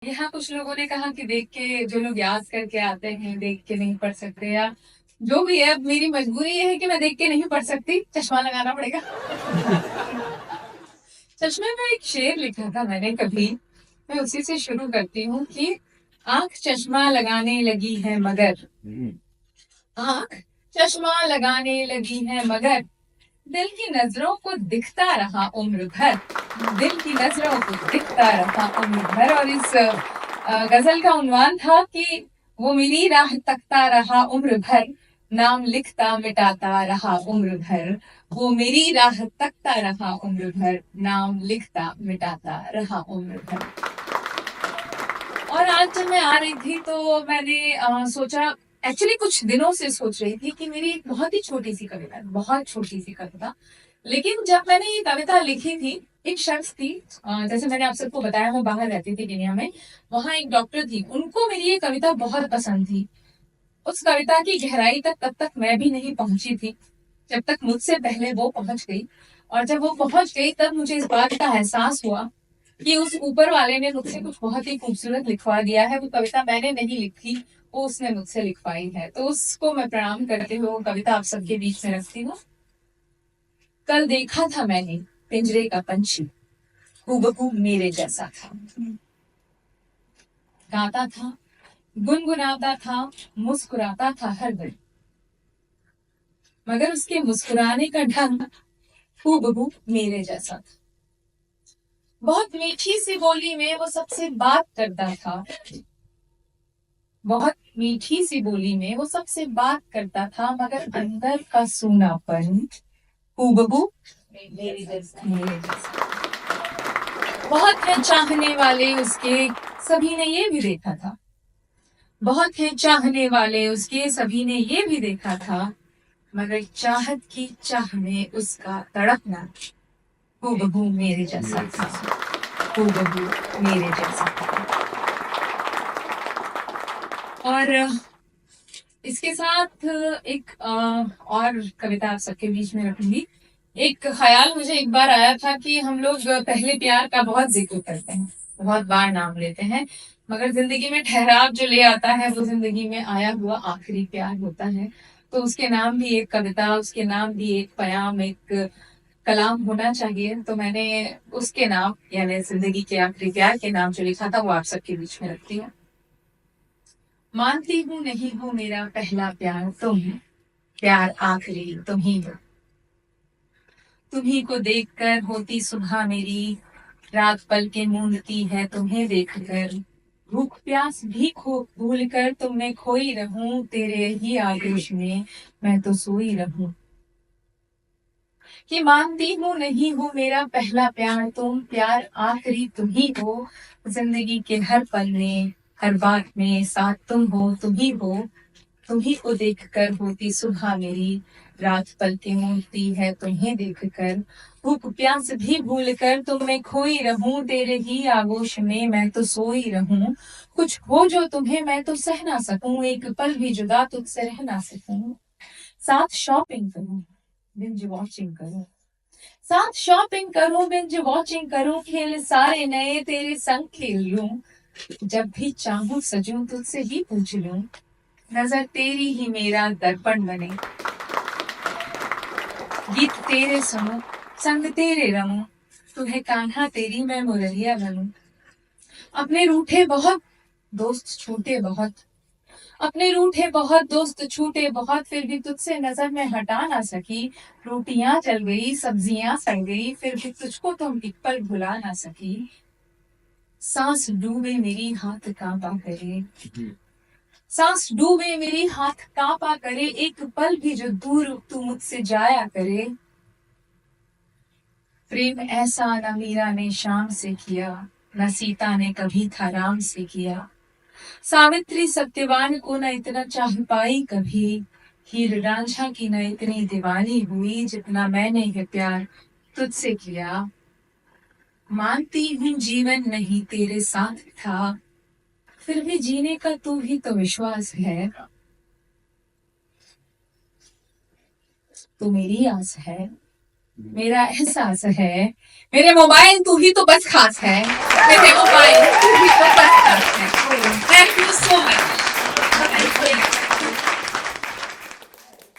यहाँ कुछ लोगों ने कहा कि देख के जो लोग याद करके आते हैं देख के नहीं पढ़ सकते, या जो भी है। अब मेरी मजबूरी ये है कि मैं देख के नहीं पढ़ सकती, चश्मा लगाना पड़ेगा। चश्मे में एक शेर लिखा था मैंने कभी, मैं उसी से शुरू करती हूँ कि आंख चश्मा लगाने लगी है मगर, आंख चश्मा लगाने लगी है मगर दिल की नजरों को दिखता रहा उम्र भर, दिल की नजरों को दिखता रहा उम्र भर। और इस गजल का उन्वान था कि वो मेरी राह तकता रहा उम्र भर, नाम लिखता मिटाता रहा उम्र भर, वो मेरी राह तकता रहा उम्र भर, नाम लिखता मिटाता रहा उम्र भर। और आज जब मैं आ रही थी तो मैंने सोचा, एक्चुअली कुछ दिनों से सोच रही थी कि मेरी एक बहुत ही छोटी सी कविता है, बहुत छोटी सी कविता। लेकिन जब मैंने ये कविता लिखी थी, एक शख्स थी, जैसे मैंने आप सबको बताया मैं बाहर रहती थी दुनिया में, वहां एक डॉक्टर थी, उनको मेरी ये कविता बहुत पसंद थी। उस कविता की गहराई तक तब तक मैं भी नहीं पहुंची थी जब तक मुझसे पहले वो पहुंच गई। और जब वो पहुंच गई तब मुझे इस बात का एहसास हुआ कि उस ऊपर वाले ने मुझसे कुछ बहुत ही खूबसूरत लिखवा दिया है। वो कविता मैंने नहीं लिखी, वो उसने मुझसे लिखवाई है। तो उसको मैं प्रणाम करते हुए वो कविता आप सबके बीच में रखती हूँ। कल देखा था मैंने पिंजरे का पंछी, हूबहू मेरे जैसा था, गाता था, गुनगुनाता था, मुस्कुराता था हर दिन, मगर उसके मुस्कुराने का ढंग हूबहू मेरे जैसा था। बहुत मीठी सी बोली में वो सबसे बात करता था, बहुत मीठी सी बोली में वो सबसे बात करता था, मगर अंदर का सूनापन हूबहू मेरे जैसा। बहुत है चाहने वाले उसके, सभी ने ये भी देखा था, बहुत है चाहने वाले उसके, सभी ने ये भी देखा था, मगर चाहत की चाह में उसका तड़पना हूबहू मेरे जैसा था, हूबहू मेरे जैसा था। और इसके साथ एक और कविता आप सबके बीच में रखूंगी। एक ख्याल मुझे एक बार आया था कि हम लोग पहले प्यार का बहुत जिक्र करते हैं, बहुत बार नाम लेते हैं, मगर जिंदगी में ठहराव जो ले आता है वो जिंदगी में आया हुआ आखिरी प्यार होता है। तो उसके नाम भी एक कविता, उसके नाम भी एक पयाम, एक कलाम होना चाहिए। तो मैंने उसके नाम यानी जिंदगी के आखिरी प्यार के नाम जो लिखा था वो आप सबके बीच में रखती हूँ। मानती हूँ नहीं हो मेरा पहला प्यार तुम, प्यार आखिरी तुम ही हो, तुम्ही को देखकर होती सुबह मेरी, रात पल के मूंदती है तुम्हें देखकर, भूख प्यास भी खो भूल कर तुम में खोई रहूं, तेरे ही आगोश में मैं तो सोई रहूं। कि मानती हूँ नहीं हो मेरा पहला प्यार तुम, प्यार आखिरी तुम ही हो, जिंदगी के हर पल में हर बात में साथ तुम हो, तुम ही हो, तुम्ही को देख कर होती सुबह मेरी, रात पलती मूंदती है तुम्हें देख कर, भूख प्यास भी भूल कर तुम में खोई रहूं, तेरे ही आगोश में मैं तो सोई रहूं। कुछ हो जो तुम्हें मैं तो सह ना सकूं, एक पल भी जुदा तुझसे रह ना सकूं। साथ शॉपिंग करूं, बिंज वॉचिंग करूं, साथ शॉपिंग करूं, बिंज वॉचिंग करूं, खेल सारे नए तेरे संग खेल लूं, जब भी चाहूं सजूं तुझसे ही पूछ लूं, नजर तेरी ही मेरा दर्पण बने, गीत तेरे सुनूं, संग तेरे रमूं, तू है कान्हा तेरी मैं मुरलिया बनूं। अपने रूठे बहुत दोस्त छूटे बहुत, अपने रूठे बहुत दोस्त छूटे बहुत, फिर भी तुझसे नजर में हटा ना सकी, रोटियां जल गई सब्जियां सड़ गई, फिर भी तुझको तुम एक पल भुला ना सकी। सांस डूबे मेरी हाथ कांपा करे, सांस डूबे मेरी हाथ कांपा करे, एक पल भी जो दूर तू मुझसे जाया करे। प्रेम ऐसा न मीरा ने शाम से किया, न सीता ने कभी था राम से किया, सावित्री सत्यवान को न इतना चाह पाई कभी, हीर रांझा की न इतनी दीवानी हुई, जितना मैंने ये प्यार तुझसे किया। मानती हूँ जीवन नहीं तेरे साथ था, फिर भी जीने का तू ही तो विश्वास है, तू मेरी आस है, मेरा एहसास है, मेरे मोबाइल तू ही तो बस खास है, मेरे मोबाइल तू ही तो बस खास